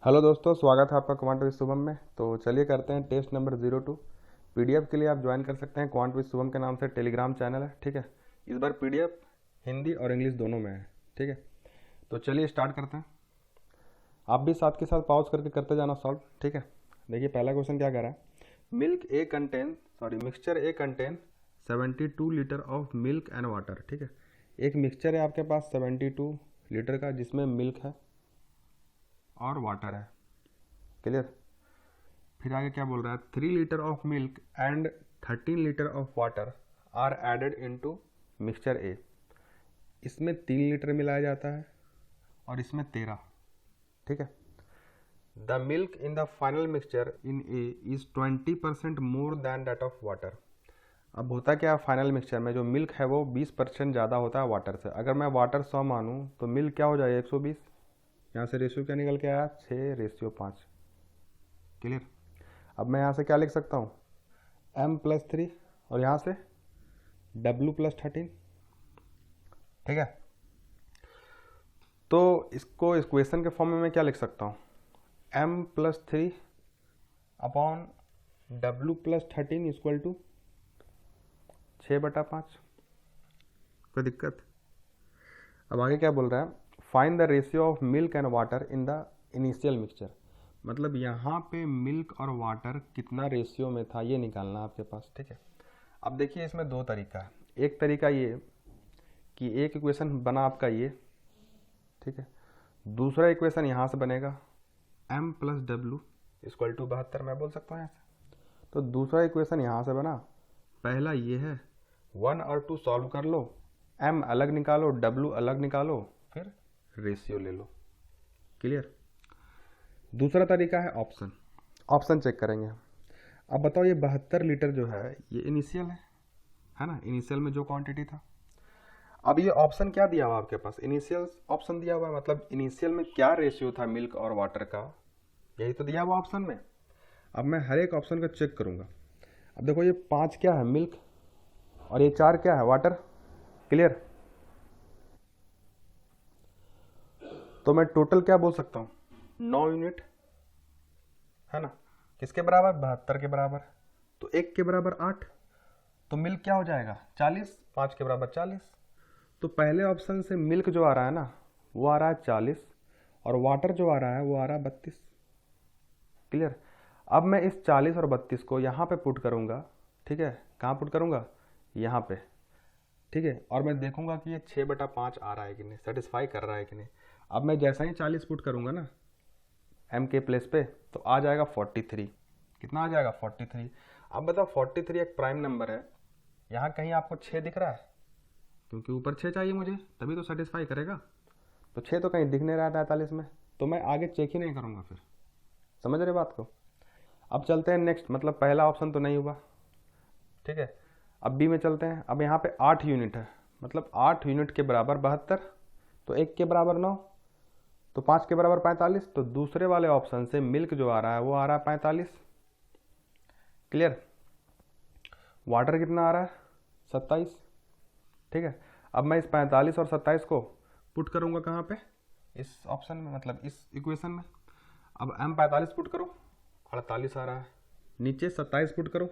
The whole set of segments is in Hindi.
हेलो दोस्तों, स्वागत है आपका क्वांट विद शुभम में। तो चलिए करते हैं टेस्ट नंबर 02। पीडीएफ के लिए आप ज्वाइन कर सकते हैं, क्वांट विद शुभम के नाम से टेलीग्राम चैनल है। ठीक है, इस बार पीडीएफ हिंदी और इंग्लिश दोनों में है। ठीक है, तो चलिए स्टार्ट करते हैं। आप भी साथ के साथ पॉज करके करते जाना सॉल्व। ठीक है, देखिए पहला क्वेश्चन क्या कह रहा है। Mixture A contain 72 litre of milk and water. ठीक है, एक मिक्सचर है आपके पास 72 लीटर का, जिसमें मिल्क है और वाटर है। क्लियर। फिर आगे क्या बोल रहा है, 3 litre of milk and 13 litre of water are added into mixture A. इसमें 3 लीटर मिलाया जाता है और इसमें 13। ठीक है, the milk in the final mixture in A is 20% more than that of water. अब होता क्या है, फाइनल मिक्सचर में जो मिल्क है वो 20% ज़्यादा होता है वाटर से। अगर मैं वाटर 100 मानूँ तो मिल्क क्या हो जाएगा 120। यहाँ से रेशियो क्या निकल के आया, 6:5। क्लियर। अब मैं यहाँ से क्या लिख सकता हूँ, m+3 और यहाँ से w+13। ठीक है, तो इसको इक्वेशन के फॉर्म में मैं क्या लिख सकता हूँ, m+3 upon w+13 equal to 6/5। कोई दिक्कत। अब आगे क्या बोल रहा है, find the ratio of milk and water in the initial mixture. मतलब यहाँ पे मिल्क और वाटर कितना रेशियो में था ये निकालना आपके पास। ठीक है, अब देखिए इसमें दो तरीका है। एक तरीका ये कि एक इक्वेशन बना आपका ये, ठीक है, दूसरा इक्वेशन यहाँ से बनेगा m+w इक्वल टू 72। मैं बोल सकता हूँ यहाँ से। तो दूसरा इक्वेशन यहाँ से बना, पहला ये है, 1 और 2 सॉल्व कर लो, m अलग निकालो, w अलग निकालो, फिर रेशियो ले लो। क्लियर। दूसरा तरीका है ऑप्शन। ऑप्शन चेक करेंगे। अब बताओ ये 72 लीटर जो है ये इनिशियल है ना, इनिशियल में जो क्वांटिटी था। अब ये ऑप्शन क्या दिया हुआ आपके पास, इनिशियल ऑप्शन दिया हुआ है, मतलब इनिशियल में क्या रेशियो था मिल्क और वाटर का, यही तो दिया हुआ ऑप्शन में। अब मैं हर एक ऑप्शन को चेक करूंगा। अब देखो ये 5 क्या है मिल्क और ये 4 क्या है वाटर। क्लियर। तो मैं टोटल क्या बोल सकता हूँ, 9 यूनिट है ना। किसके बराबर, 72 के बराबर। तो 1 के बराबर 8, तो मिल्क क्या हो जाएगा 40, 5 के बराबर 40। तो पहले ऑप्शन से मिल्क जो आ रहा है ना वो आ रहा है 40 और वाटर जो आ रहा है वो आ रहा है 32। क्लियर। अब मैं इस 40 और 32 को यहाँ पे पुट करूँगा। ठीक है, कहाँ पुट करूँगा, यहाँ पे। ठीक है, और मैं देखूंगा कि ये 6/5 आ रहा है कि नहीं, सेटिस्फाई कर रहा है कि नहीं। अब मैं जैसा ही 40 पुट करूँगा ना m के प्लेस पे, तो आ जाएगा 43। कितना आ जाएगा 43। अब बताओ 43 एक प्राइम नंबर है, यहाँ कहीं आपको 6 दिख रहा है, क्योंकि ऊपर 6 चाहिए मुझे तभी तो सेटिस्फाई करेगा। तो 6 तो कहीं दिख नहीं रहा है 43 में, तो मैं आगे चेक ही नहीं करूँगा फिर। समझ रहे बात को। अब चलते हैं नेक्स्ट, मतलब पहला ऑप्शन तो नहीं हुआ। ठीक है, अब बी में चलते हैं। अब यहाँ पे 8 यूनिट है, मतलब 8 यूनिट के बराबर 72, तो 1 के बराबर 9, तो 5 के बराबर 45। तो दूसरे वाले ऑप्शन से मिल्क जो आ रहा है वो आ रहा है 45। क्लियर। वाटर कितना आ रहा है 27। ठीक है, अब मैं इस 45 और 27 को पुट करूंगा कहाँ पे, इस ऑप्शन में, मतलब इस इक्वेशन में। अब m45 पुट करो, 48 आ रहा है। नीचे 27 पुट करो,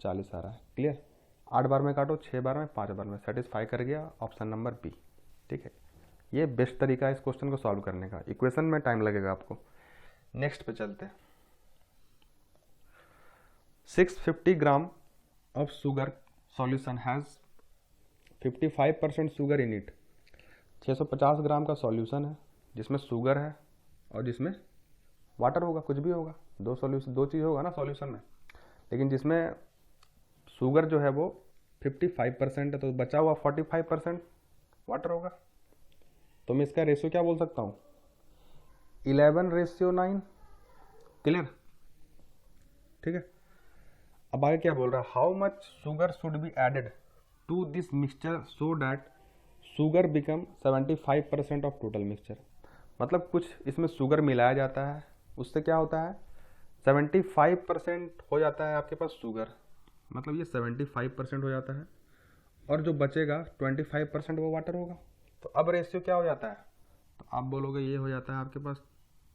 40 आ रहा है। क्लियर। 8 बार में काटो, 6 बार में, 5 बार में, सेटिस्फाई कर गया ऑप्शन नंबर बी। ठीक है, ये बेस्ट तरीका है इस क्वेश्चन को सॉल्व करने का। इक्वेशन में टाइम लगेगा आपको। नेक्स्ट पे चलते हैं। 650 gram of sugar solution has 55% sugar in it. 650 ग्राम का सॉल्यूशन है जिसमें शुगर है और जिसमें वाटर होगा, कुछ भी होगा, दो सॉल्यूशन, दो चीज़ होगा ना सॉल्यूशन में। लेकिन जिसमें शुगर जो है वो 55% है, तो बचा हुआ 45% वाटर होगा। तो मैं इसका रेशियो क्या बोल सकता हूँ, 11:9। क्लियर। ठीक है, अब आगे क्या बोल रहा है, how much sugar should be added to this mixture so that sugar become 75% of total mixture. मतलब कुछ इसमें शुगर मिलाया जाता है, उससे क्या होता है 75% हो जाता है आपके पास शुगर, मतलब ये 75% हो जाता है, और जो बचेगा 25% वो वाटर होगा। तो अब रेशियो क्या हो जाता है, तो आप बोलोगे ये हो जाता है आपके पास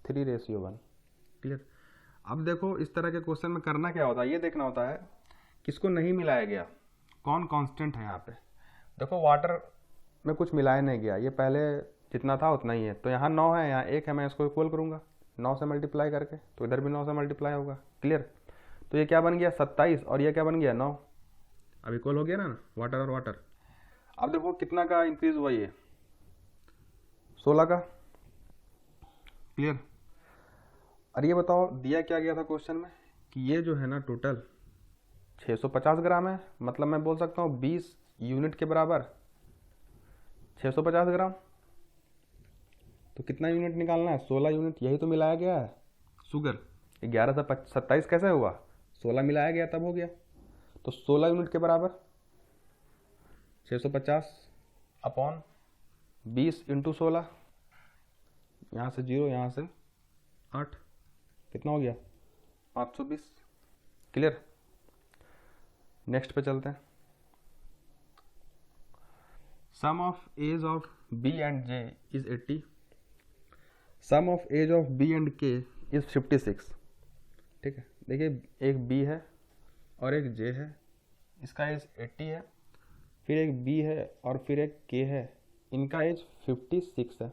3:1। क्लियर। अब देखो इस तरह के क्वेश्चन में करना क्या होता है, ये देखना होता है किसको नहीं मिलाया गया, कौन कांस्टेंट है यहाँ पे। देखो वाटर में कुछ मिलाया नहीं गया, ये पहले जितना था उतना ही है, तो यहाँ 9 है, यहाँ 1 है, मैं इसको इक्वल करूँगा 9 से मल्टीप्लाई करके, तो इधर भी 9 से मल्टीप्लाई होगा। क्लियर। तो ये क्या बन गया 27 और ये क्या बन गया 9। अब इक्वल हो गया ना वाटर और वाटर। अब देखो कितना का इंक्रीज हुआ, ये 16 का। क्लियर। और ये बताओ दिया क्या गया था क्वेश्चन में कि ये जो है ना टोटल 650 ग्राम है, मतलब मैं बोल सकता हूँ 20 यूनिट के बराबर 650 ग्राम। तो कितना यूनिट निकालना है, 16 यूनिट, यही तो मिलाया गया है शुगर। 11 से 27 कैसे हुआ, 16 मिलाया गया तब हो गया। तो 16 यूनिट के बराबर 650 अपॉन 20 इंटू 16, यहाँ से 0 यहाँ से 8, कितना हो गया 520। क्लियर। नेक्स्ट पे चलते हैं। Sum of age of B and J is 80, sum of age of B and K is 56। ठीक है, देखिए एक बी है और एक जे है, इसका एज 80 है, फिर एक बी है और फिर एक के है, इनका एज 56 है।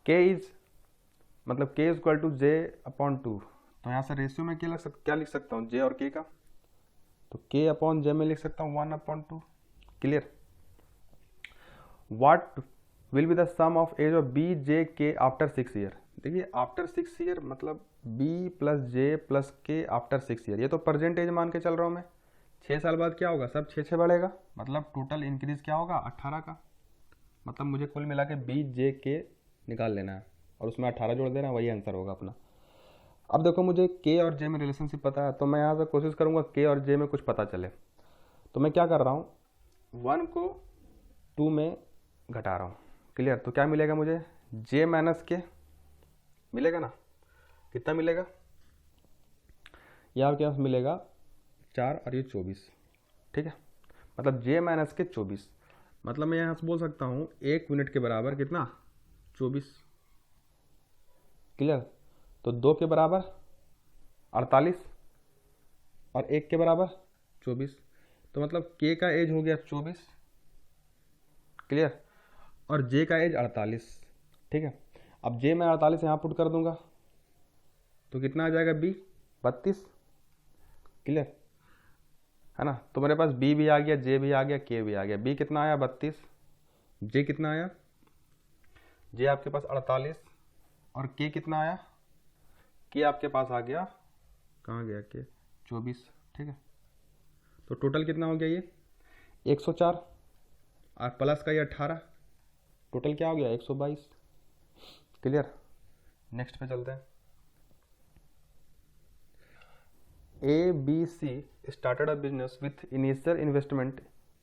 के इज मतलब K is equal to J upon 2, तो यहाँ से रेशियो में क्या लिख सकता हूँ जे और के का, तो के अपॉन जे में लिख सकता हूँ 1/2। Clear. What will be the sum of age of B J K after 6 year. देखिए आफ्टर 6 ईयर मतलब B plus J plus K after 6 year, ये तो परसेंटेज मान के चल रहा हूँ मैं। 6 साल बाद क्या होगा, सब 6 बढ़ेगा, मतलब टोटल इंक्रीज क्या होगा 18 का। मतलब मुझे कुल मिला के बी जे के निकाल लेना है और उसमें 18 जोड़ देना है, वही आंसर होगा अपना। अब देखो मुझे के और जे में रिलेशनशिप पता है, तो मैं यहाँ से कोशिश करूँगा के और जे में कुछ पता चले। तो मैं क्या कर रहा हूँ, 1 को 2 में घटा रहा हूँ। क्लियर। तो क्या मिलेगा मुझे, जे माइनस के मिलेगा ना, कितना मिलेगा, ये आपके पास मिलेगा 4 और ये 24। ठीक है, मतलब जे माइनस के 24, मतलब मैं यहाँ से बोल सकता हूँ 1 यूनिट के बराबर कितना 24। क्लियर। तो 2 के बराबर 48 और 1 के बराबर 24, तो मतलब के का एज हो गया 24। क्लियर। और जे का एज 48। ठीक है, अब जे मैं 48 यहाँ पुट कर दूंगा तो कितना आ जाएगा बी 32। क्लियर है ना, तो मेरे पास बी भी आ गया, जे भी आ गया, के भी आ गया। बी कितना आया 32, जे कितना आया, जे आपके पास 48 और के कितना आया, के आपके पास आ गया, कहाँ गया के 24। ठीक है, तो टोटल कितना हो गया ये 104 और प्लस का ये 18, टोटल क्या हो गया 122। क्लियर। नेक्स्ट पे चलते हैं। A B C started a business with initial investment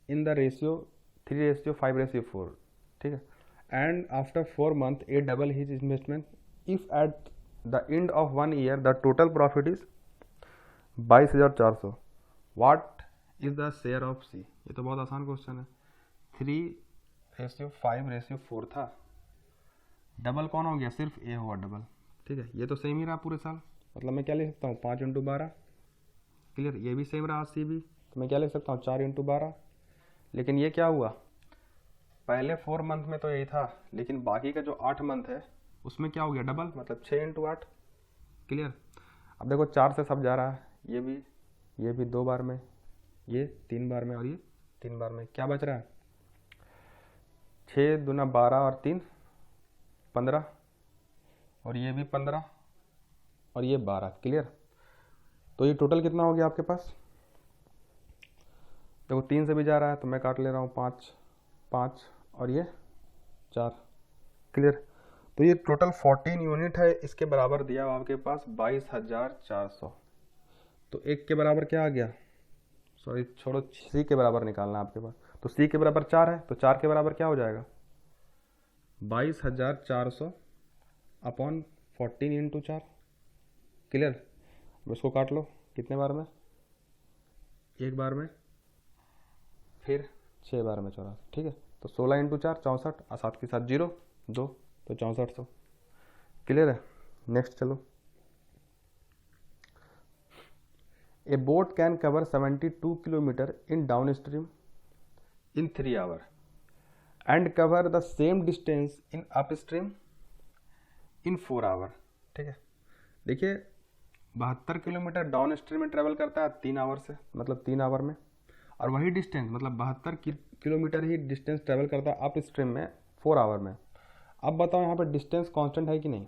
in the ratio 3:5:4। ठीक है, and after 4 months A double his investment if at the end of 1 year the total profit is 22,400। What is the share of C. ये तो बहुत आसान क्वेश्चन है, 3:5:4 था, डबल कौन हो गया, सिर्फ ए हुआ डबल। ठीक है, ये तो सेम ही रहा पूरे साल, मतलब मैं क्या लिख सकता हूँ 5 × 12। क्लियर, ये भी सेम रहा सी भी, तो मैं क्या लिख सकता हूँ 4 × 12। लेकिन ये क्या हुआ, पहले 4 मंथ में तो यही था, लेकिन बाकी का जो 8 मंथ है उसमें क्या हो गया डबल, मतलब 6 × 8। क्लियर। अब देखो 4 से सब जा रहा है, ये भी 2 बार में, ये 3 बार में और ये 3 बार में, क्या बच रहा है 6 दूना 12 और 3 15 और ये भी 15 और ये 12। क्लियर। तो ये टोटल कितना हो गया आपके पास, देखो 3 से भी जा रहा है तो मैं काट ले रहा हूँ 5 5 और ये 4। क्लियर। तो ये टोटल 14 यूनिट है, इसके बराबर दिया हुआ आपके पास 22,400। तो एक के बराबर क्या आ गया, सॉरी छोड़ो, सी के बराबर निकालना है आपके पास, तो सी के बराबर 4 है, तो 4 के बराबर क्या हो जाएगा 22,400 अपॉन 14 × 4। क्लियर। उसको काट लो, कितने बार में, एक बार में, फिर 6 बार में 84। ठीक है, तो 16 × 4 64 और 7 के साथ 0 2, तो 6400। क्लियर है। नेक्स्ट चलो, a boat can cover 72 kilometre in downstream in 3 hour and cover the same distance in upstream in 4 hour. ठीक है, देखिए 72 किलोमीटर डाउन स्ट्रीम में ट्रेवल करता है 3 आवर से, मतलब 3 आवर में, और वही डिस्टेंस मतलब 72 किलोमीटर ही डिस्टेंस ट्रेवल करता है अप स्ट्रीम में 4 आवर में। अब बताओ यहाँ पर डिस्टेंस कांस्टेंट है कि नहीं?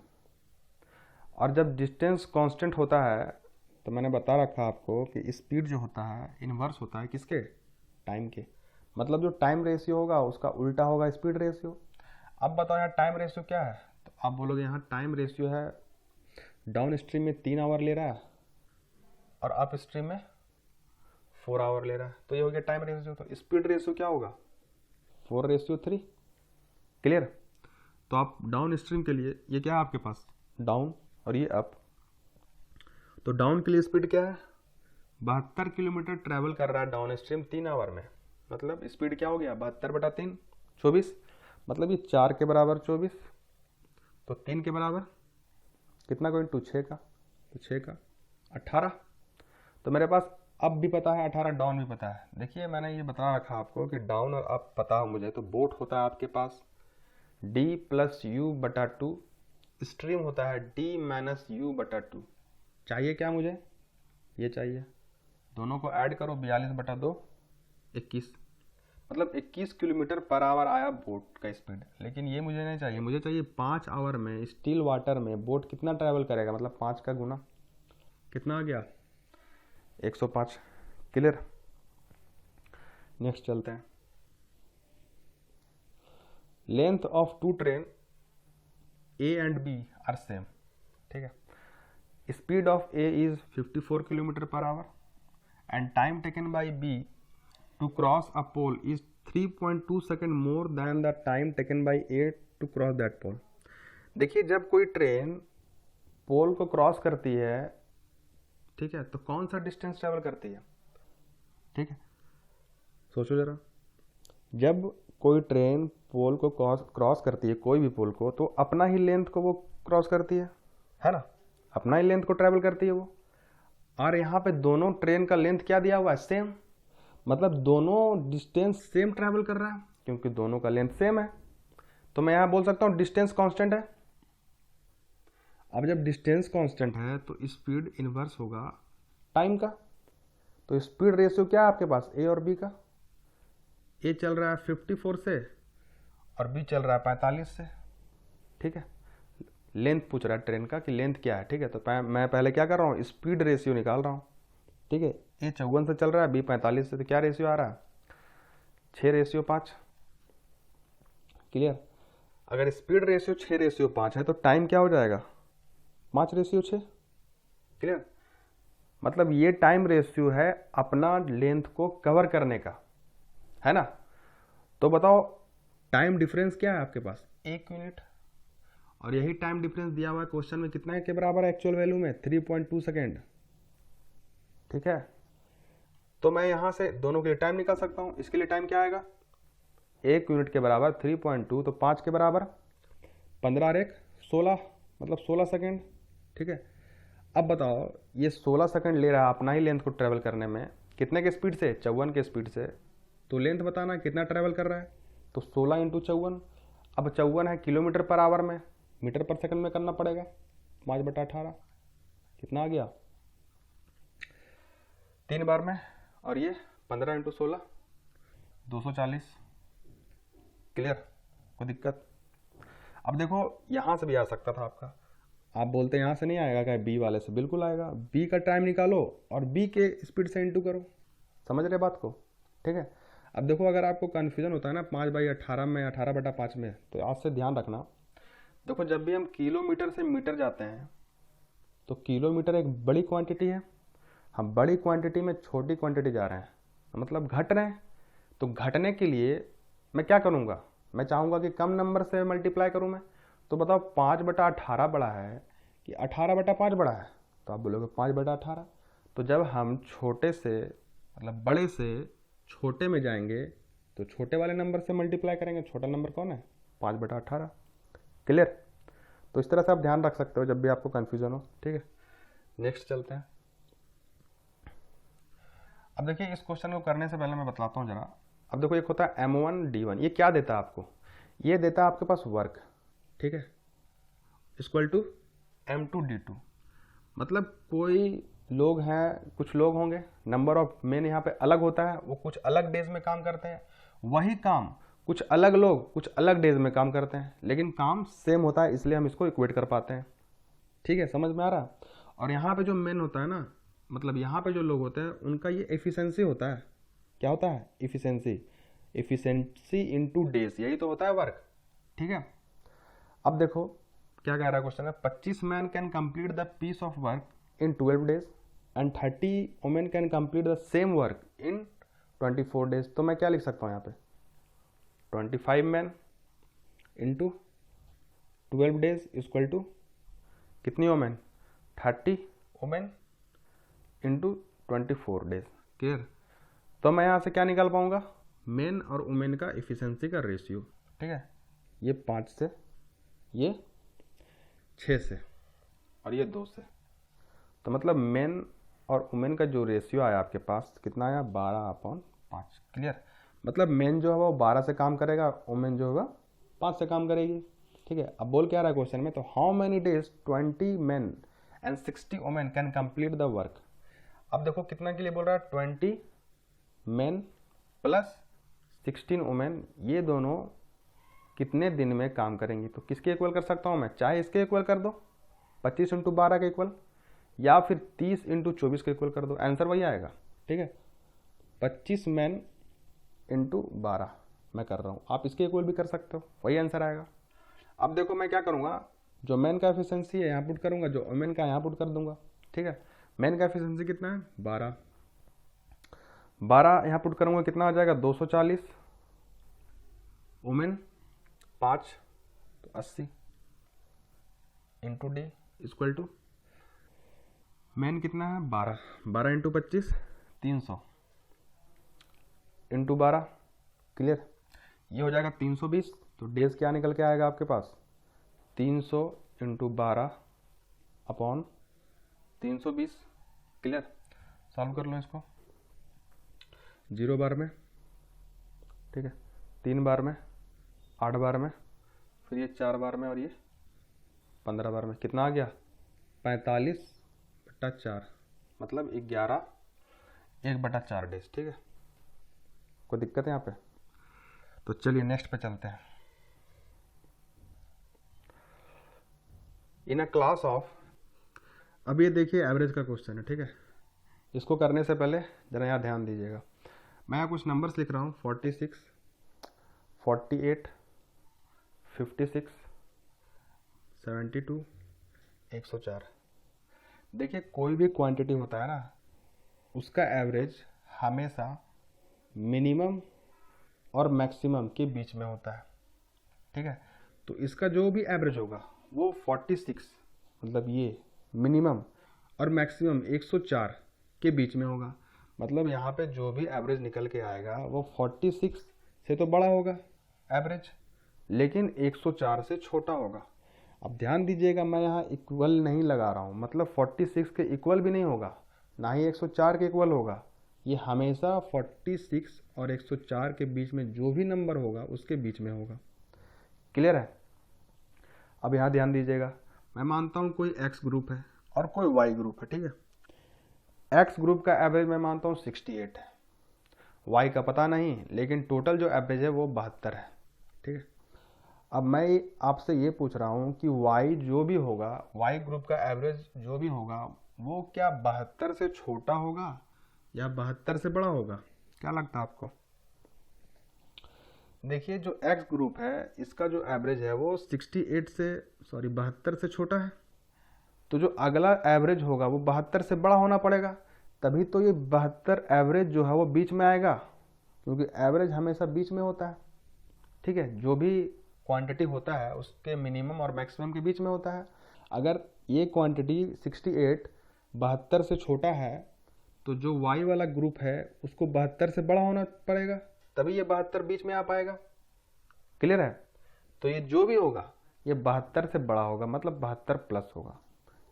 और जब डिस्टेंस कांस्टेंट होता है तो मैंने बता रखा आपको कि स्पीड जो होता है इन्वर्स होता है किसके? टाइम के। मतलब जो टाइम रेशियो होगा उसका उल्टा होगा स्पीड रेशियो। अब बताओ यहाँ टाइम रेशियो क्या है? तो आप बोलोगे यहाँ टाइम रेशियो है, डाउन स्ट्रीम में 3 आवर ले रहा है और अप स्ट्रीम में 4 आवर ले रहा है, तो ये हो गया टाइम रेशियो। तो स्पीड रेशियो क्या होगा? 4:3। क्लियर? तो आप डाउन स्ट्रीम के लिए ये क्या है आपके पास? डाउन, और ये अप। तो डाउन के लिए स्पीड क्या है? 72 किलोमीटर ट्रैवल कर रहा है डाउन स्ट्रीम 3 आवर में, मतलब स्पीड क्या हो गया? 72/3 24, मतलब ये 4 के बराबर 24, तो 3 के बराबर कितना को इंटू 6 का, तो 6 का 18। तो मेरे पास अप भी पता है 18, डाउन भी पता है। देखिए मैंने ये बता रखा आपको कि डाउन और अप पता हो मुझे, तो बोट होता है आपके पास D+U/2, स्ट्रीम होता है D-U/2। चाहिए क्या मुझे? ये चाहिए। दोनों को ऐड करो, 42/2 21, मतलब 21 किलोमीटर पर आवर आया बोट का स्पीड। लेकिन ये मुझे नहीं चाहिए, मुझे चाहिए 5 आवर में स्टिल वाटर में बोट कितना ट्रैवल करेगा, मतलब 5 का गुना कितना आ गया? 105। क्लियर? नेक्स्ट चलते हैं। Length of 2 train A and B are same. ठीक है, speed of A is 54 kilometre per hour and time taken by B to cross a pole is 3.2 second more than the time taken by A to cross that pole। देखिए जब कोई ट्रेन पोल को क्रॉस करती है, ठीक है, तो कौन सा डिस्टेंस ट्रेवल करती है? ठीक है, सोचो जरा, जब कोई ट्रेन पोल को क्रॉस करती है, कोई भी पोल को, तो अपना ही लेंथ को वो क्रॉस करती है ना? अपना ही लेंथ को ट्रेवल करती है वो। और यहाँ पे दोनों ट्रेन का लेंथ क्या दिया हुआ है? सेम, मतलब दोनों डिस्टेंस सेम ट्रैवल कर रहा है क्योंकि दोनों का लेंथ सेम है। तो मैं यहां बोल सकता हूं डिस्टेंस कांस्टेंट है। अब जब डिस्टेंस कांस्टेंट है तो स्पीड इनवर्स होगा टाइम का। तो स्पीड रेशियो क्या है आपके पास? ए और बी का। ए चल रहा है 54 से और बी चल रहा है 45 से। ठीक है, लेंथ पूछ रहा है ट्रेन का कि लेंथ क्या है। ठीक है, तो मैं पहले क्या कर रहा हूँ? स्पीड रेशियो निकाल रहा हूँ। ठीक है, ए 54 से चल रहा है, बी 45 से, तो क्या रेशियो आ रहा है? 6:5। क्लियर? अगर स्पीड रेशियो 6:5 है तो टाइम क्या हो जाएगा? 5:6। क्लियर? मतलब ये टाइम रेशियो है अपना लेंथ को कवर करने का, है ना? तो बताओ टाइम डिफरेंस क्या है आपके पास? 1 यूनिट। और यही टाइम डिफरेंस दिया हुआ है क्वेश्चन में कितना के बराबर है एक्चुअल वैल्यू में? 3.2 सेकेंड। ठीक है, तो मैं यहां से दोनों के लिए टाइम निकाल सकता हूं। इसके लिए टाइम क्या आएगा? 1 यूनिट के बराबर 3.2, तो 5 के बराबर 15 और 1 16, मतलब 16 सेकेंड। ठीक है, अब बताओ ये 16 सेकेंड ले रहा है अपना ही लेंथ को ट्रेवल करने में, कितने के स्पीड से? 54 के स्पीड से। तो लेंथ बताना कितना ट्रेवल कर रहा है, तो 16 × 54। अब 54 है किलोमीटर पर आवर में, मीटर पर सेकंड में करना पड़ेगा, 5/18 कितना आ गया? 3 बार में। और ये 15 × 16 240। क्लियर? कोई दिक्कत? अब देखो यहां से भी आ सकता था आपका, आप बोलते हैं यहां से नहीं आएगा क्या? बी वाले से बिल्कुल आएगा। बी का टाइम निकालो और बी के स्पीड से इंटू करो। समझ रहे बात को? ठीक है, अब देखो अगर आपको कन्फ्यूजन होता है ना 5/18 में, 18/5 में, तो आज से ध्यान रखना। देखो जब भी हम किलोमीटर से मीटर जाते हैं तो किलोमीटर एक बड़ी क्वांटिटी है, हम बड़ी क्वांटिटी में छोटी क्वांटिटी जा रहे हैं, मतलब घट रहे हैं। तो घटने के लिए मैं क्या करूँगा? मैं चाहूँगा कि कम नंबर से मल्टीप्लाई करूँ मैं। तो बताओ 5/18 बड़ा है कि 18/5 बड़ा है? तो आप बोलोगे 5/18। तो जब हम छोटे से मतलब बड़े से छोटे में जाएंगे तो छोटे वाले नंबर से मल्टीप्लाई करेंगे। छोटा नंबर कौन है? 5/18। क्लियर? तो इस तरह से आप ध्यान रख सकते हो जब भी आपको कन्फ्यूजन हो। ठीक है, नेक्स्ट चलते हैं। अब देखिए इस क्वेश्चन को करने से पहले मैं बतलाता हूँ जरा। अब देखो एक होता है M1D1, ये क्या देता है आपको, ये देता है आपके पास वर्क, ठीक है, इक्वल टू M2D2। मतलब कोई लोग हैं, कुछ लोग होंगे, नंबर ऑफ मेन यहाँ पे अलग होता है, वो कुछ अलग डेज में काम करते हैं, वही काम कुछ अलग लोग कुछ अलग डेज में काम करते हैं, लेकिन काम सेम होता है, इसलिए हम इसको इक्वेट कर पाते हैं। ठीक है, समझ में आ रहा। और यहाँ पे जो मेन होता है ना, मतलब यहाँ पे जो लोग होते हैं उनका ये एफिशिएंसी होता है। क्या होता है? एफिशिएंसी, एफिशिएंसी इनटू डेज, यही तो होता है वर्क। ठीक है, अब देखो क्या कह रहा है क्वेश्चन में, 25 man can complete the piece of work in 12 days and 30 women can complete the same work in 24 days. तो मैं क्या लिख सकता हूँ यहाँ पे, 25 man into 12 days equal to कितनी women, 30 women into 24 days. Clear? तो मैं यहाँ से क्या निकाल पाऊंगा, मेन और वुमेन का एफिशिएंसी का रेशियो। ठीक है, ये 5 से, ये 6 से, और ये 2 से। तो मतलब मेन और वुमेन का जो रेशियो आया आपके पास कितना आया, 12/5। क्लियर? मतलब मेन जो है वो 12 से काम करेगा, वुमेन जो होगा 5 से काम करेगी। ठीक है, अब बोल क्या रहा है क्वेश्चन में, तो how many days 20 main and 60 women can complete the work. अब देखो कितना के लिए बोल रहा है, 20 मेन प्लस 16 वुमेन, ये दोनों कितने दिन में काम करेंगी। तो किसके इक्वल कर सकता हूँ मैं, चाहे इसके इक्वल कर दो 25 × 12 के इक्वल, या फिर 30 × 24 के इक्वल कर दो, आंसर वही आएगा। ठीक है, 25 मैन इंटू 12 मैं कर रहा हूँ, आप इसके इक्वल भी कर सकते हो, वही आंसर आएगा। अब देखो मैं क्या करूँगा, जो मैन का एफिशिएंसी है यहाँ पुट करूँगा, जो वुमेन का यहाँ पुट कर दूंगा। ठीक है, मैन का एफिशिएंसी कितना है, 12 यहाँ पुट करूँगा, कितना आ जाएगा 240, वुमेन 5 तो 80 into D equal to man कितना है 12, 12 इंटू 25 300 इंटू 12। क्लियर? ये हो जाएगा 320। तो डेज क्या निकल के आएगा आपके पास, 300 इंटू 12 अपॉन 320। क्लियर? सॉल्व कर लो इसको, 0 बार में, ठीक है, 3 बार में, 8 बार में, फिर ये 4 बार में, और ये 15 बार में। कितना आ गया, 45/4, मतलब 11 1/4 डेज। ठीक है, कोई दिक्कत है यहाँ पे? तो चलिए नेक्स्ट पे चलते हैं। इन अ क्लास ऑफ, अब ये देखिए एवरेज का क्वेश्चन है। ठीक है, इसको करने से पहले जरा यहाँ ध्यान दीजिएगा, मैं यहाँ कुछ नंबर्स लिख रहा हूँ, 46, 48, 56, 72, 104। देखिए कोई भी क्वांटिटी होता है ना, उसका एवरेज हमेशा मिनिमम और मैक्सिमम के बीच में होता है। ठीक है, तो इसका जो भी एवरेज होगा वो 46, मतलब ये मिनिमम, और मैक्सिमम 104 के बीच में होगा। मतलब यहाँ पे जो भी एवरेज निकल के आएगा वो 46 से तो बड़ा होगा एवरेज, लेकिन 104 से छोटा होगा। अब ध्यान दीजिएगा, मैं यहाँ इक्वल नहीं लगा रहा हूँ, मतलब 46 के इक्वल भी नहीं होगा, ना ही 104 के इक्वल होगा। ये हमेशा 46 और 104 के बीच में जो भी नंबर होगा उसके बीच में होगा। क्लियर है? अब यहाँ ध्यान दीजिएगा, मैं मानता हूँ कोई एक्स ग्रुप है और कोई वाई ग्रुप है। ठीक है, एक्स ग्रुप का एवरेज मैं मानता हूँ 68 है, वाई का पता नहीं, लेकिन टोटल जो एवरेज है वो 72 है। ठीक है, अब मैं आपसे ये पूछ रहा हूँ कि वाई जो भी होगा, वाई ग्रुप का एवरेज जो भी होगा, वो क्या 72 से छोटा होगा या 72 से बड़ा होगा? क्या लगता है आपको? देखिए जो एक्स ग्रुप है इसका जो एवरेज है वो 72 से छोटा है, तो जो अगला एवरेज होगा वो 72 से बड़ा होना पड़ेगा, तभी तो ये 72 एवरेज जो है वो बीच में आएगा, क्योंकि एवरेज हमेशा बीच में होता है। ठीक है, जो भी क्वांटिटी होता है उसके मिनिमम और मैक्सिमम के बीच में होता है। अगर ये क्वांटिटी 68 72 से छोटा है, तो जो y वाला ग्रुप है उसको 72 से बड़ा होना पड़ेगा, तभी ये 72 बीच में आ पाएगा। क्लियर है? तो ये जो भी होगा ये 72 से बड़ा होगा, मतलब 72 प्लस होगा।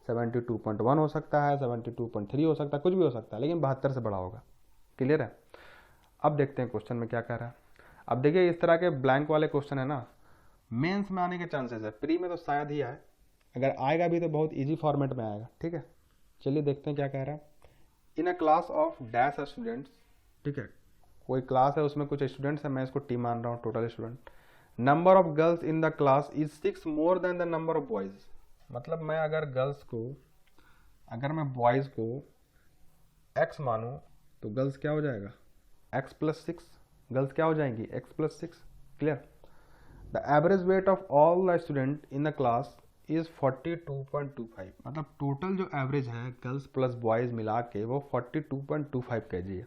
72.1 हो सकता है, 72.3 हो सकता है, कुछ भी हो सकता है, लेकिन 72 से बड़ा होगा। क्लियर है। अब देखते हैं क्वेश्चन में क्या कह रहा है। अब देखिए इस तरह के ब्लैंक वाले क्वेश्चन है ना, मेंस में आने के चांसेस है, प्री में तो शायद ही आए, अगर आएगा भी तो बहुत इजी फॉर्मेट में आएगा। ठीक है, चलिए देखते हैं क्या कह रहा है। In a class of dash students, ठीक है, कोई क्लास है उसमें कुछ स्टूडेंट्स हैं, मैं इसको टी मान रहा हूँ, total student. Number of girls in the class is 6 more than the number of boys. मतलब मैं अगर मैं बॉयज को x मानूं तो गर्ल्स क्या हो जाएगा, x+6, गर्ल्स क्या हो जाएंगी, x+6। Clear. The average weight of all the student in the class is 42.25, मतलब टोटल जो एवरेज है गर्ल्स प्लस बॉयज मिला के वो 42.25 kg है।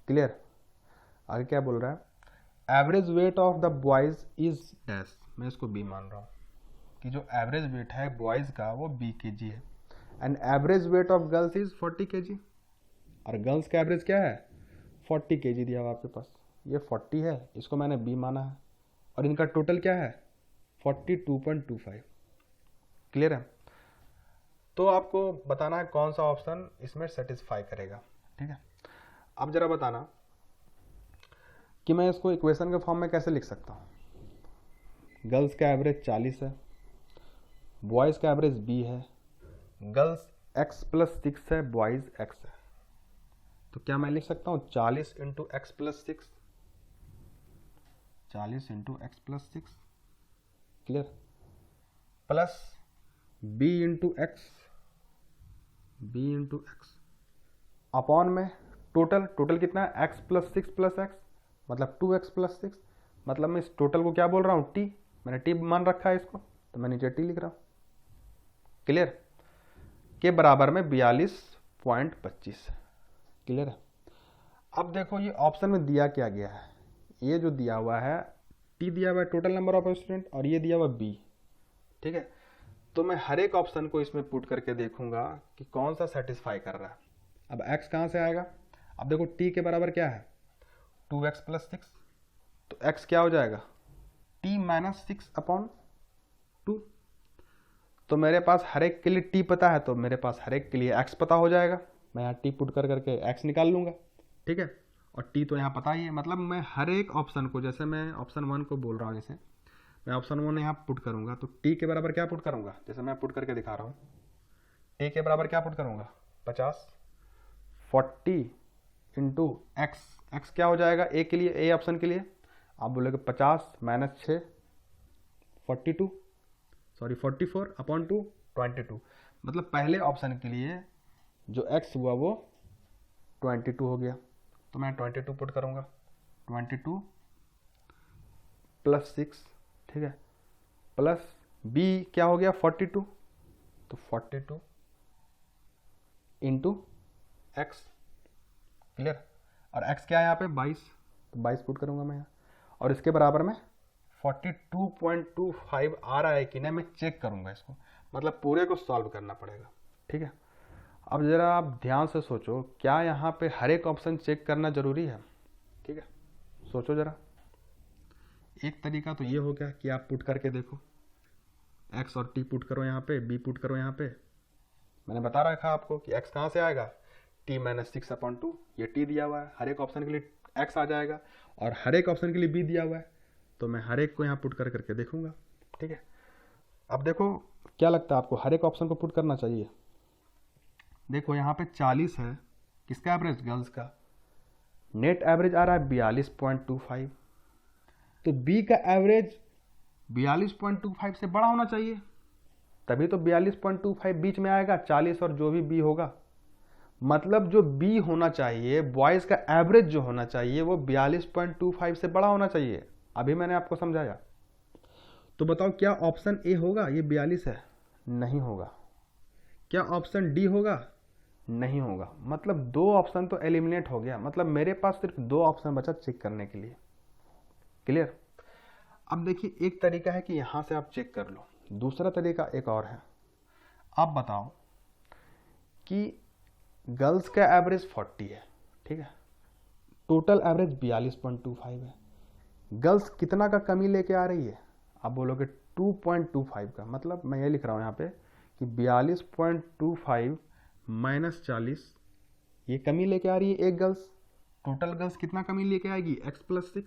क्लियर। आगे क्या बोल रहा है, average weight of the boys is dash, मैं इसको b मान रहा हूँ कि जो एवरेज वेट है बॉयज का वो b kg है। And average weight of girls is 40 kg, और गर्ल्स का एवरेज क्या है 40 kg दिया हुआ आपके पास, ये 40 है, इसको मैंने b माना है, और इनका टोटल क्या है 42.25। क्लियर है। तो आपको बताना है कौन सा ऑप्शन इसमें सेटिस्फाई करेगा। ठीक है, अब जरा बताना कि मैं इसको इक्वेशन के फॉर्म में कैसे लिख सकता हूँ। गर्ल्स का एवरेज 40 है, बॉयज़ का एवरेज b है, गर्ल्स x+6 है, बॉयज़ x है, तो क्या मैं लिख सकता हूँ 40 into x+6, 40 into x+6, clear, plus b into x upon में टोटल कितना है x+6 प्लस x, मतलब 2x+6, मतलब मैं इस टोटल को क्या बोल रहा हूँ t, मैंने t मान रखा है इसको, तो मैं नीचे t लिख रहा हूँ। क्लियर, के बराबर में 42.25। क्लियर है। अब देखो ये ऑप्शन में दिया क्या गया है, ये जो दिया हुआ है t दिया हुआ है टोटल नंबर ऑफ स्टूडेंट, और ये दिया हुआ b। ठीक है, तो मैं हर एक ऑप्शन को इसमें पुट करके देखूंगा कि कौन सा सेटिस्फाई कर रहा है। अब x कहाँ से आएगा, अब देखो t के बराबर क्या है 2x+6, तो x क्या हो जाएगा t-6/2। तो मेरे पास हर एक के लिए t पता है, तो मेरे पास हर एक के लिए x पता हो जाएगा, मैं यहाँ t पुट कर करके x निकाल लूँगा। ठीक है, और t तो यहाँ पता ही है, मतलब मैं हर एक ऑप्शन को, जैसे मैं ऑप्शन 1 को बोल रहा हूँ, जैसे मैं ऑप्शन 1 यहाँ पुट करूँगा तो t के बराबर क्या पुट करूँगा, जैसे मैं पुट करके दिखा रहा हूँ, t के बराबर क्या पुट करूँगा 50, 40 इंटू x क्या हो जाएगा a के लिए, a ऑप्शन के लिए आप बोलोगे 50 - 6 44/2 22, मतलब पहले ऑप्शन के लिए जो x हुआ वो 22 हो गया, तो मैं 22 पुट करूँगा, 22 + 6, ठीक है, प्लस b क्या हो गया 42, तो 42 इंटू x। क्लियर, और x क्या है यहाँ पे 22, तो 22 पुट करूँगा मैं यहाँ, और इसके बराबर में 42.25 आ रहा है कि नहीं, मैं चेक करूँगा इसको, मतलब पूरे को सॉल्व करना पड़ेगा। ठीक है, अब ज़रा आप ध्यान से सोचो, क्या यहाँ पे हर एक ऑप्शन चेक करना ज़रूरी है। ठीक है, सोचो ज़रा। एक तरीका तो ये हो गया कि आप पुट करके देखो, x और t पुट करो यहाँ पे, b पुट करो यहाँ पे, मैंने बता रखा आपको कि x कहाँ से आएगा t-6/2, ये t दिया हुआ है, हर एक ऑप्शन के लिए x आ जाएगा, और हर एक ऑप्शन के लिए b दिया हुआ है, तो मैं हर एक को यहाँ पुट कर करके देखूंगा। ठीक है, अब देखो क्या लगता है आपको, हर एक ऑप्शन को पुट करना चाहिए। देखो यहाँ पे 40 है, किसका एवरेज, गर्ल्स का, नेट एवरेज आ रहा है 42.25, तो b का एवरेज 42.25 से बड़ा होना चाहिए, तभी तो 42.25 बीच में आएगा, 40 और जो भी b होगा, मतलब जो b होना चाहिए, बॉयज़ का एवरेज जो होना चाहिए वो 42.25 से बड़ा होना चाहिए। अभी मैंने आपको समझाया, तो बताओ क्या ऑप्शन ए होगा, ये 42 है, नहीं होगा। क्या ऑप्शन डी होगा, नहीं होगा, मतलब दो ऑप्शन तो एलिमिनेट हो गया, मतलब मेरे पास सिर्फ दो ऑप्शन बचा चेक करने के लिए। क्लियर। अब देखिए एक तरीका है कि यहां से आप चेक कर लो, दूसरा तरीका एक और है। आप बताओ कि गर्ल्स का एवरेज 40 है, ठीक है, टोटल एवरेज 42.25 है, गर्ल्स कितना का कमी लेके आ रही है, आप बोलोगे 2.25 का, मतलब मैं ये लिख रहा हूँ यहाँ पे कि 42.25 माइनस 40, ये कमी लेके आ रही है एक गर्ल्स। टोटल गर्ल्स कितना कमी लेके आएगी? x plus 6।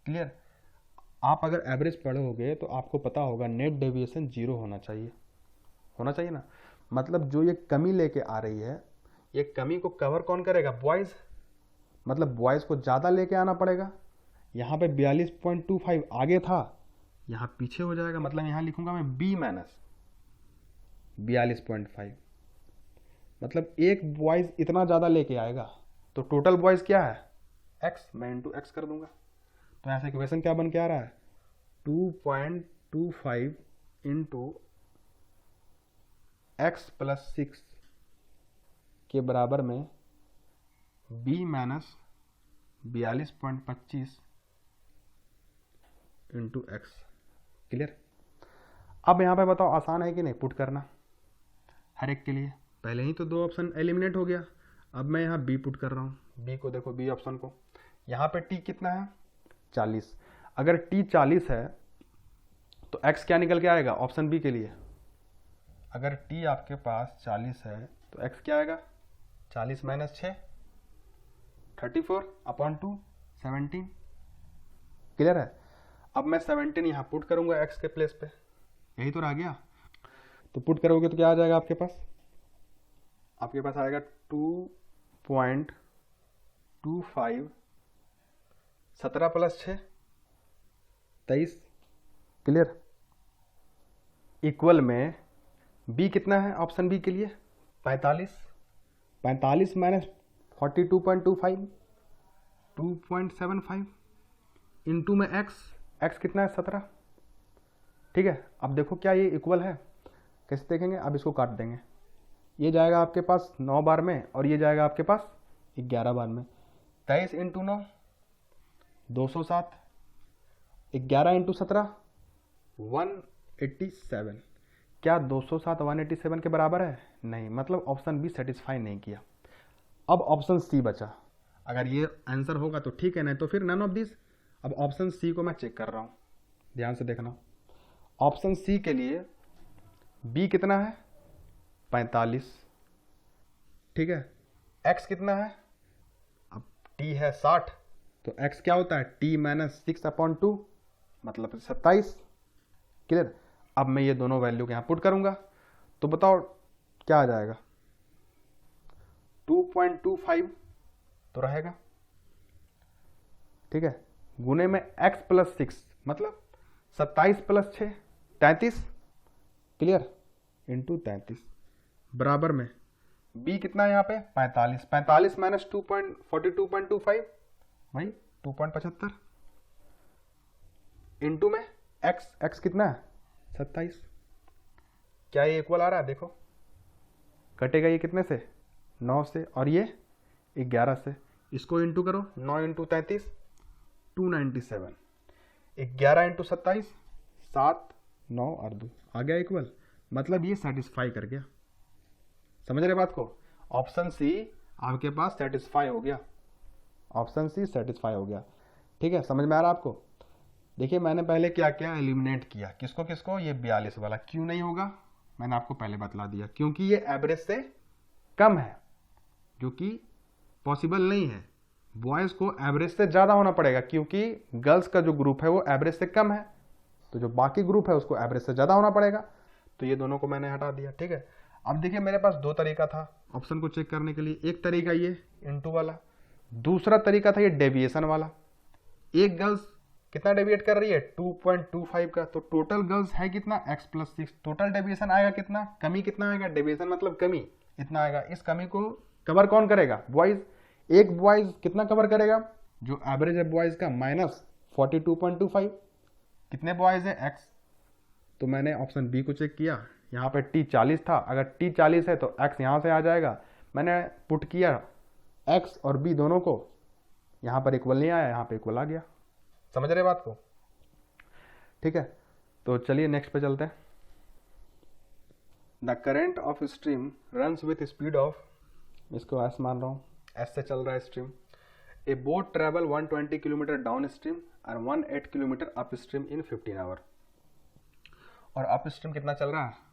क्लियर? आप अगर एवरेज पढ़ोगे तो आपको पता होगा नेट डेविएशन 0 होना चाहिए, होना चाहिए ना। मतलब जो ये कमी लेके आ रही है, ये कमी को कवर कौन करेगा? बॉयज़। मतलब बॉयज़ को ज़्यादा लेके आना पड़ेगा। यहाँ पे 42.25 आगे था, यहाँ पीछे हो जाएगा। मतलब यहाँ लिखूंगा मैं b माइनस 42.5। मतलब एक बॉयज़ इतना ज़्यादा लेके आएगा तो टोटल बॉयज़ क्या है? x। मैं इंटू एक्स कर दूंगा। तो ऐसा इक्वेशन क्या बन के आ रहा है? 2.25 इंटू एक्स प्लस 6 के बराबर में b minus 42.25 into x. Clear? अब यहाँ पे बताओ आसान है कि नहीं पुट करना हर एक के लिए? पहले ही तो 2 ऑप्शन एलिमिनेट हो गया। अब मैं यहाँ b पुट कर रहा हूँ। b को देखो, b ऑप्शन को, यहाँ पे t कितना है? 40। अगर t 40 है तो x क्या निकल के आएगा ऑप्शन b के लिए? अगर t आपके पास 40 है तो x क्या आएगा? 40 माइनस 6 34/2 17। क्लियर है? अब मैं 17 यहाँ पुट करूंगा x के प्लेस पे, यही तो रह गया। तो पुट करोगे तो क्या आ जाएगा आपके पास? आपके पास आएगा 2.25, 17 प्लस 6 23। क्लियर? इक्वल में b कितना है ऑप्शन b के लिए? 45। 45 माइनस 42.25 2.75 इंटू में x कितना है? 17। ठीक है? अब देखो क्या ये इक्वल है? कैसे देखेंगे? अब इसको काट देंगे। ये जाएगा आपके पास 9 बार में और ये जाएगा आपके पास 11 बार में। 23 इंटू 9 207, 11 इंटू 17 187। क्या 207 187 के बराबर है? नहीं, मतलब ऑप्शन बी सेटिस्फाई नहीं किया। अब ऑप्शन सी बचा। अगर ये आंसर होगा तो ठीक है, नहीं तो फिर नन ऑफ दिस। अब ऑप्शन सी को मैं चेक कर रहा हूँ, ध्यान से देखना। ऑप्शन सी के लिए बी कितना है? 45। ठीक है? एक्स कितना है? अब टी है 60, तो एक्स क्या होता है? टी माइनस 6/2 मतलब 27। क्लियर? अब मैं ये दोनों वैल्यू के यहाँ पुट करूंगा तो बताओ क्या आ जाएगा? 2.25 तो रहेगा। ठीक है? गुने में x प्लस 6 मतलब 27 प्लस 6 33। क्लियर? इंटू 33 बराबर में b कितना है यहाँ पे? 45। 45 माइनस 42.25 वही 2.75 इंटू में x कितना है? 27। क्या ये इक्वल आ रहा है? देखो कटेगा ये कितने से? 9 से, और ये 11 से। इसको इंटू करो, 9 इंटू 33 297, 11 इंटू 27 7 9 और 2 आ गया इक्वल। मतलब ये सेटिस्फाई कर गया। समझ रहे बात को? ऑप्शन सी आपके पास सेटिस्फाई हो गया। ऑप्शन सी सेटिस्फाई हो गया। ठीक है? समझ में आ रहा आपको? देखिए मैंने पहले क्या क्या एलिमिनेट किया, किसको किसको? ये 42 वाला। क्यों नहीं होगा? मैंने आपको पहले बतला दिया, क्योंकि ये एवरेज से कम है, जो कि पॉसिबल नहीं है। बॉयज को एवरेज से ज्यादा होना पड़ेगा, क्योंकि गर्ल्स का जो ग्रुप है वो एवरेज से कम है, तो जो बाकी ग्रुप है उसको एवरेज से ज्यादा होना पड़ेगा। तो ये दोनों को मैंने हटा दिया। ठीक है? अब देखिए मेरे पास 2 तरीका था ऑप्शन को चेक करने के लिए। एक तरीका ये इंटू वाला, दूसरा तरीका था ये डेविएशन वाला। एक गर्ल्स कितना डेविएट कर रही है? 2.25 का। तो टोटल गर्ल्स है कितना? x plus 6। टोटल डेविएशन आएगा कितना? कमी कितना आएगा? डेविएशन मतलब कमी, इतना आएगा। इस कमी को कवर कौन करेगा? बॉयज। एक बॉयज कितना कवर करेगा? जो एवरेज है बॉयज का माइनस 42.25। कितने बॉयज है? x। तो मैंने ऑप्शन बी को चेक किया, यहाँ पे t 40 था। अगर t 40 है तो x यहाँ से आ जाएगा। मैंने पुट किया x और b दोनों को, यहाँ पर इक्वल नहीं आया, यहाँ पे इक्वल आ गया। समझ रहे बात को? ठीक है? तो चलिए नेक्स्ट पे चलते हैं। The current of stream runs with speed of, इसको एस मान रहा हूँ, एस से चल रहा है स्ट्रीम। A boat travel 120 kilometre downstream और 18 kilometre upstream in 15 hour. और अप स्ट्रीम कितना चल रहा है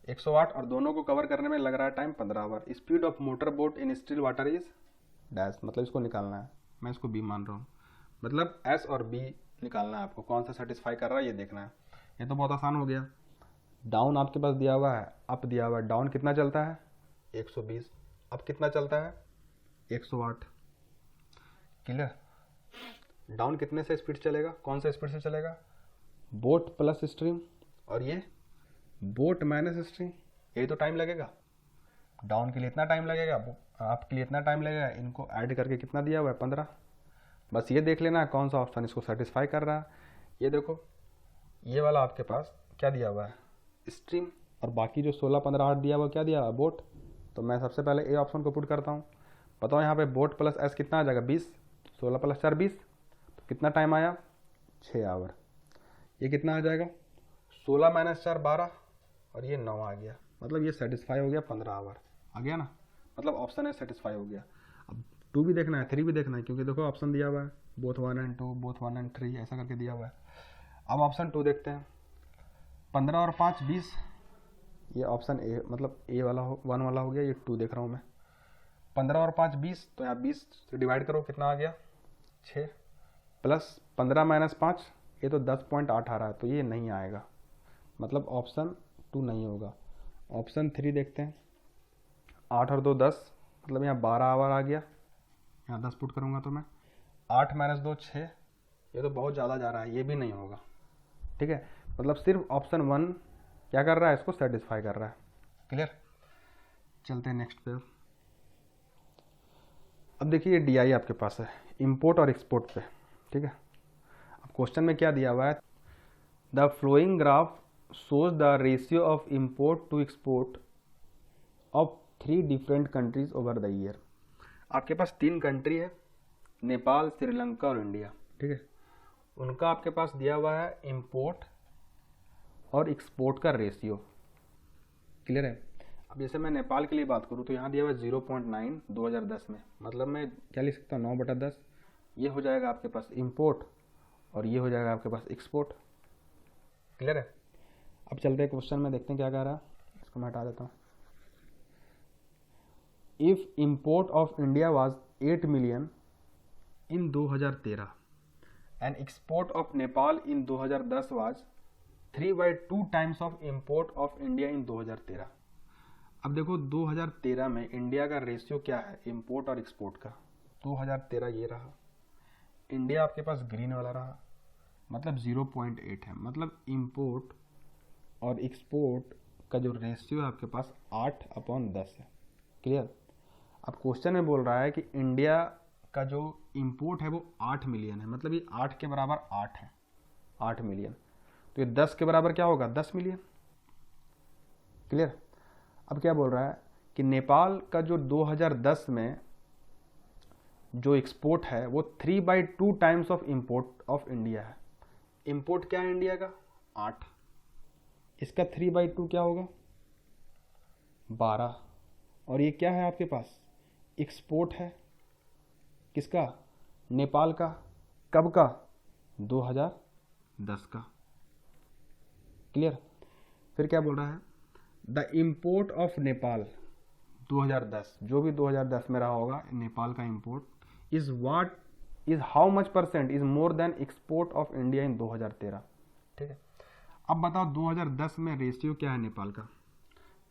108 और दोनों को कवर करने में लग रहा है time 15 hour. Speed of motor boat in still water is dash, मतलब इसको निकालना है, मैं इसको बी मान रहा हूँ। मतलब एस और बी निकालना है आपको, कौन सा सेटिस्फाई कर रहा है ये देखना है। ये तो बहुत आसान हो गया। डाउन आपके पास दिया हुआ है, अप दिया हुआ है। डाउन कितना चलता है 120, अप कितना चलता है 108। क्लियर। डाउन कितने से स्पीड चलेगा, कौन सा स्पीड से चलेगा बोट प्लस स्ट्रीम, और ये बोट माइनस स्ट्रीम। यही तो टाइम लगेगा। डाउन के लिए इतना टाइम लगेगा, अप के लिए इतना टाइम लगेगा, इनको ऐड करके कितना दिया हुआ है 15। बस ये देख लेना है कौन सा ऑप्शन इसको सेटिस्फाई कर रहा है। ये देखो ये वाला आपके पास क्या दिया हुआ है स्ट्रीम, और बाकी जो 16 15 8 दिया हुआ क्या दिया हुआ बोट। तो मैं सबसे पहले ए ऑप्शन को पुट करता हूँ। बताओ यहाँ पे बोट प्लस एस कितना आ जाएगा 20, 16 प्लस 4 20, तो कितना टाइम आया 6 आवर। ये कितना आ जाएगा 16 माइनस 4 12, और ये 9 आ गया। मतलब ये सेटिस्फाई हो गया 15 आवर आ गया ना। मतलब ऑप्शन है सेटिस्फाई हो गया। अब 2 भी देखना है 3 भी देखना है, क्योंकि देखो ऑप्शन दिया हुआ है बोथ 1 एंड 2, बोथ 1 एंड 3 ऐसा करके दिया हुआ है। अब ऑप्शन 2 देखते हैं। 15 और 5 20, ये ऑप्शन ए मतलब ए वाला 1 वाला हो गया। ये 2 देख रहा हूँ मैं। 15 और 5 20, तो यहाँ 20 से डिवाइड करो कितना आ गया 6, प्लस 15 माइनस 5, ये तो 10.8 आ रहा है, तो ये नहीं आएगा। मतलब ऑप्शन 2 नहीं होगा। ऑप्शन 3 देखते हैं। 8 और 2 10, मतलब यहाँ 12 आवर आ गया। यहाँ 10 पुट करूँगा तो मैं 8 माइनस 2 6, ये तो बहुत ज़्यादा जा रहा है, ये भी नहीं होगा। ठीक है, मतलब सिर्फ ऑप्शन 1 क्या कर रहा है इसको सेटिस्फाई कर रहा है। क्लियर। चलते हैं नेक्स्ट पे। अब देखिए डी आई आपके पास है इंपोर्ट और एक्सपोर्ट पे। ठीक है, अब क्वेश्चन में क्या दिया हुआ है, the flowing graph shows the ratio of import to export of 3 different countries over the year। आपके पास 3 कंट्री है, नेपाल श्रीलंका और इंडिया। ठीक है, उनका आपके पास दिया हुआ है इंपोर्ट और एक्सपोर्ट का रेशियो। क्लियर है। अब जैसे मैं नेपाल के लिए बात करूँ तो यहाँ दिया हुआ है 0.9 2010 में, मतलब मैं क्या लिख सकता हूँ 9/10। ये हो जाएगा आपके पास इंपोर्ट और ये हो जाएगा आपके पास एक्सपोर्ट। क्लियर है। अब चलते हैं क्वेश्चन में, देखते हैं क्या कह रहा है। इसको मैं हटा देता हूँ। If import of India was 8 million in 2013 and export of Nepal in 2010 was 3/2 times of import of India in 2013। अब देखो 2013 में इंडिया का रेशियो क्या है इंपोर्ट और एक्सपोर्ट का। 2013 ये रहा, इंडिया आपके पास ग्रीन वाला रहा, मतलब 0.8 है। मतलब इंपोर्ट और एक्सपोर्ट का जो रेशियो है आपके पास 8/10 है। क्लियर। अब क्वेश्चन में बोल रहा है कि इंडिया का जो इंपोर्ट है वो 8 मिलियन है, मतलब ये 8 के बराबर 8 है, 8 मिलियन। तो ये 10 के बराबर क्या होगा 10 मिलियन। क्लियर। अब क्या बोल रहा है कि नेपाल का जो 2010 में जो एक्सपोर्ट है वो 3/2 times of import of India है। इंपोर्ट क्या है इंडिया का 8, इसका 3/2 क्या होगा 12, और ये क्या है आपके पास एक्सपोर्ट है किसका नेपाल का, कब का 2010 का। क्लियर। फिर क्या बोल रहा है द इंपोर्ट ऑफ नेपाल 2010, जो भी 2010 में रहा होगा नेपाल का import is what is how much percent is more than export of India in 2013। ठीक है। अब बताओ 2010 में रेशियो क्या है नेपाल का।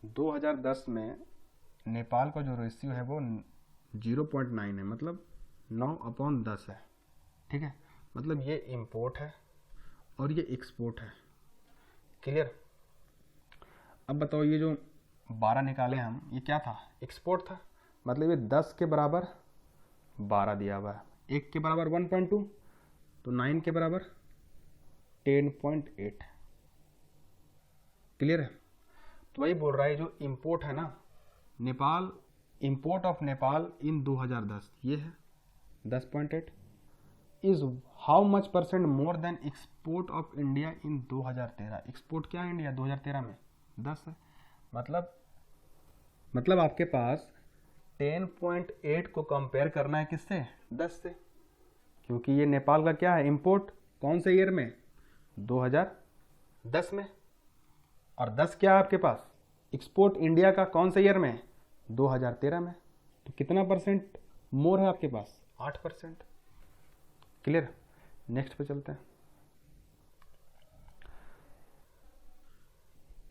2010 में नेपाल का जो रेशियो है वो 0.9 है, मतलब 9/10 है। ठीक है, मतलब ये इंपोर्ट है और ये एक्सपोर्ट है। क्लियर। अब बताओ ये जो 12 निकाले हम, ये क्या था एक्सपोर्ट था, मतलब ये 10 के बराबर 12 दिया हुआ है, 1 के बराबर 1.2, तो 9 के बराबर 10.8। क्लियर है। तो वही बोल रहा है जो इंपोर्ट है ना नेपाल, इंपोर्ट ऑफ नेपाल इन 2010 ये है 10.8 is how much percent more than export of India in 2013। Export क्या है इंडिया 2013 में 10 है। मतलब आपके पास 10.8 को कंपेयर करना है किससे 10 से, क्योंकि ये नेपाल का क्या है इंपोर्ट, कौन से ईयर में, 2010 में। और 10 क्या है आपके पास, एक्सपोर्ट इंडिया का कौन से ईयर में, 2013 में। तो कितना परसेंट मोर है आपके पास, 8%। क्लियर। नेक्स्ट पे चलते हैं।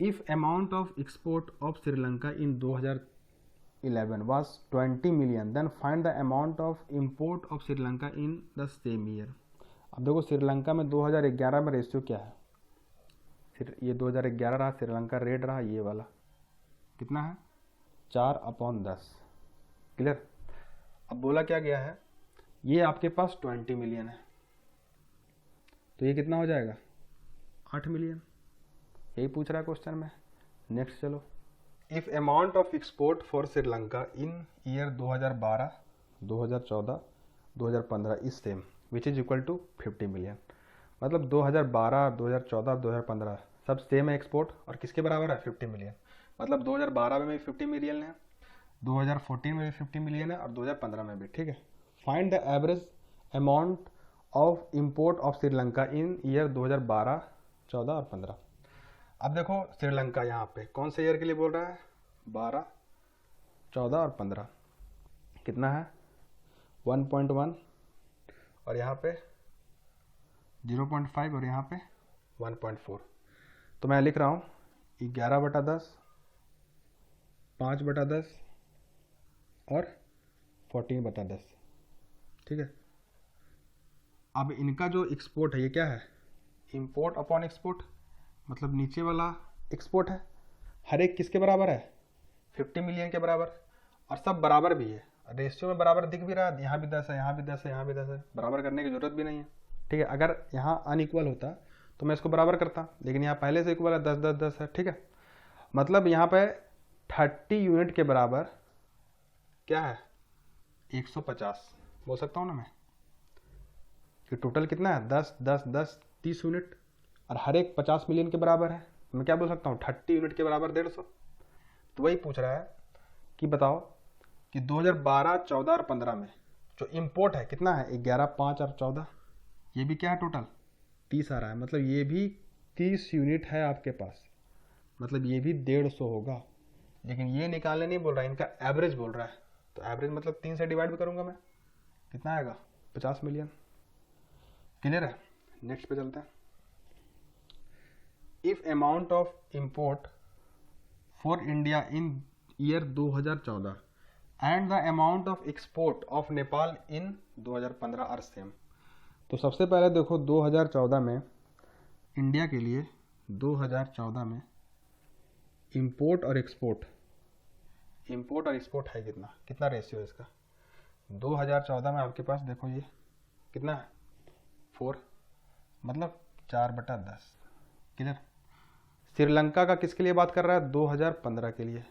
If amount of export of Sri Lanka in 2011 was 20 million, then find the amount of import of Sri Lanka in the same year। अब देखो श्रीलंका में 2011 में रेशियो क्या है, फिर ये 2011 रहा, श्रीलंका रेट रहा ये वाला, कितना है, 4/10। क्लियर। अब बोला क्या गया है, ये आपके पास 20 मिलियन है, तो ये कितना हो जाएगा, 8 मिलियन। यही पूछ रहा है क्वेश्चन में। नेक्स्ट चलो। If amount of export for Sri Lanka in year 2012, 2014, 2015 is same which is equal to 50 million. मतलब 2012, 2014, 2015 सब सेम है एक्सपोर्ट, और किसके बराबर है, 50 मिलियन। मतलब 2012 में भी 50 मिलियन है, 2014 में भी 50 मिलियन है, और 2015 में भी। ठीक है। Find the average amount of import of Sri Lanka in year 2012, 14 और 15। अब देखो श्रीलंका यहाँ पे कौन से ईयर के लिए बोल रहा है, 12, 14 और 15। कितना है, 1.1, और यहाँ पे 0.5, और यहाँ पे 1.4। तो मैं लिख रहा हूँ 11/10, 5/10 और 14/10। ठीक है। अब इनका जो एक्सपोर्ट है ये क्या है, इंपोर्ट अपॉन एक्सपोर्ट, मतलब नीचे वाला एक्सपोर्ट है, हर एक किसके बराबर है, 50 मिलियन के बराबर, और सब बराबर भी है, रेशियो में बराबर दिख भी रहा है, यहाँ भी 10 है, यहाँ भी 10 है, यहाँ भी 10 है, बराबर करने की जरूरत भी नहीं है। ठीक है। अगर यहाँ अनइक्वल होता तो मैं इसको बराबर करता, लेकिन यहाँ पहले से इक्वल है, 10 10 10 है। ठीक है। मतलब यहाँ पे 30 यूनिट के बराबर क्या है, 150 बोल सकता हूँ ना मैं, कि टोटल कितना है, 10 10 10 30 यूनिट, और हर एक 50 मिलियन के बराबर है। मैं क्या बोल सकता हूँ, 30 यूनिट के बराबर 150। तो वही पूछ रहा है कि बताओ कि 2012, 14 और 15 में जो इंपोर्ट है कितना है, 11, 5 और 14, ये भी क्या है, टोटल 30 आ रहा है। मतलब ये भी 30 यूनिट है आपके पास, मतलब ये भी 150 होगा। लेकिन ये निकालने नहीं बोल रहा है, इनका एवरेज बोल रहा है। तो एवरेज मतलब 3 से डिवाइड भी करूंगा मैं, कितना आएगा, 50 मिलियन। क्लियर है। नेक्स्ट पे चलते हैं। If amount of import for India in year 2014 and the amount of export of Nepal in 2015 are same. तो सबसे पहले देखो 2014 में इंडिया के लिए, 2014 में इंपोर्ट और एक्सपोर्ट, इंपोर्ट और एक्सपोर्ट है कितना, कितना रेशियो है इसका। 2014 में आपके पास देखो ये कितना है, 4, मतलब 4/10। क्लियर। श्रीलंका का किसके लिए बात कर रहा है, 2015 के लिए,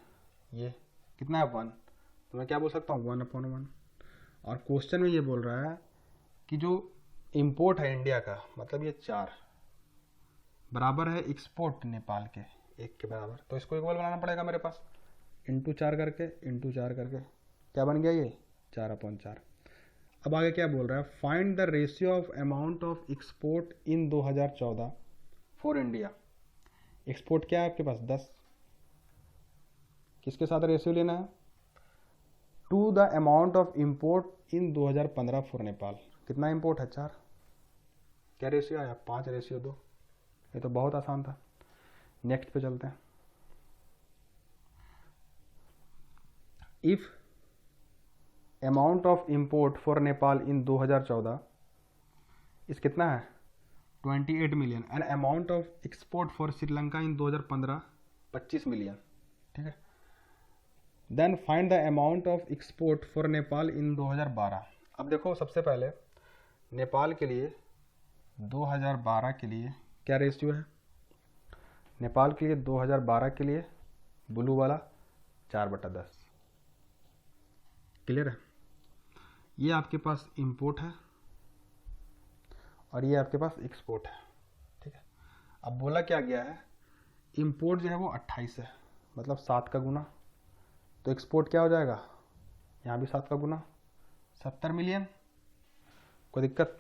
ये कितना है, 1। तो मैं क्या बोल सकता हूँ, 1/1। और क्वेश्चन में ये बोल रहा है कि जो इंपोर्ट है इंडिया का, मतलब ये 4 बराबर है एक्सपोर्ट नेपाल के 1 के बराबर। तो इसको इक्वल बनाना पड़ेगा मेरे पास, इंटू 4 करके क्या बन गया, ये 4/4। अब आगे क्या बोल रहा है, find the ratio of amount of export in 2014 for India. Export क्या है आपके पास, 10, किसके साथ रेशियो लेना है, to the amount of import in 2015 for Nepal. कितना इंपोर्ट है, 4, क्या रेशियो आया, 5/2। ये तो बहुत आसान था। नेक्स्ट पे चलते हैं। If amount of import for Nepal in 2014 is कितना है, 28 million, and amount of export for Sri Lanka in 2015 25 million. ठीक है। Then find the amount of export for Nepal in 2012। अब देखो सबसे पहले नेपाल के लिए 2012 के लिए क्या रेशियो है, नेपाल के लिए 2012 के लिए ब्लू वाला 4/10। क्लियर है। ये आपके पास इंपोर्ट है और ये आपके पास एक्सपोर्ट है। ठीक है। अब बोला क्या गया है, इंपोर्ट जो है वो 28 है, मतलब 7 का गुना। तो एक्सपोर्ट क्या हो जाएगा, यहाँ भी 7 का गुना, 70 मिलियन। कोई दिक्कत?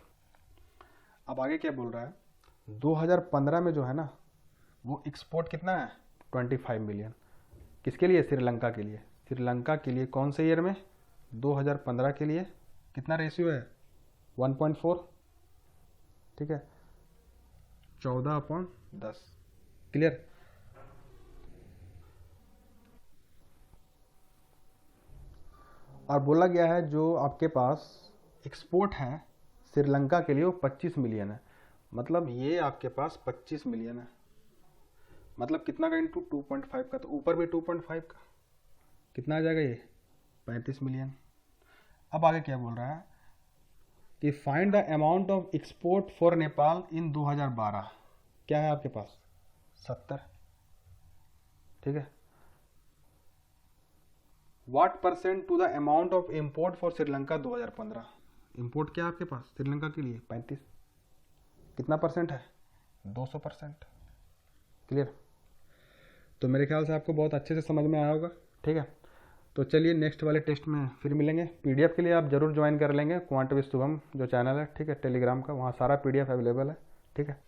अब आगे क्या बोल रहा है, 2015 में जो है ना वो एक्सपोर्ट कितना है, 25 मिलियन। किसके लिए? श्रीलंका के लिए। श्रीलंका के लिए कौन से ईयर में? 2015 के लिए। कितना रेशियो है? 1.4। ठीक है, 14/10। क्लियर? और बोला गया है जो आपके पास एक्सपोर्ट है श्रीलंका के लिए वो 25 मिलियन है। मतलब ये आपके पास 25 मिलियन है, मतलब कितना का इंटू 2.5 का, तो ऊपर भी 2.5 का, कितना आ जाएगा ये? 35 मिलियन। अब आगे क्या बोल रहा है कि find the amount of export for Nepal in 2012। क्या है आपके पास? 70। ठीक है, what percent to the amount of import for Sri Lanka 2015। Import क्या है आपके पास श्रीलंका के लिए? 35। कितना परसेंट है? 200%। क्लियर? तो मेरे ख्याल से आपको बहुत अच्छे से समझ में आया होगा। ठीक है, तो चलिए नेक्स्ट वाले टेस्ट में फिर मिलेंगे। पीडीएफ के लिए आप जरूर ज्वाइन कर लेंगे क्वांट विद शुभम जो चैनल है, ठीक है, टेलीग्राम का, वहाँ सारा पीडीएफ अवेलेबल है। ठीक है,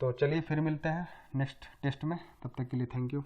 तो चलिए फिर मिलते हैं नेक्स्ट टेस्ट में, तब तक के लिए थैंक यू।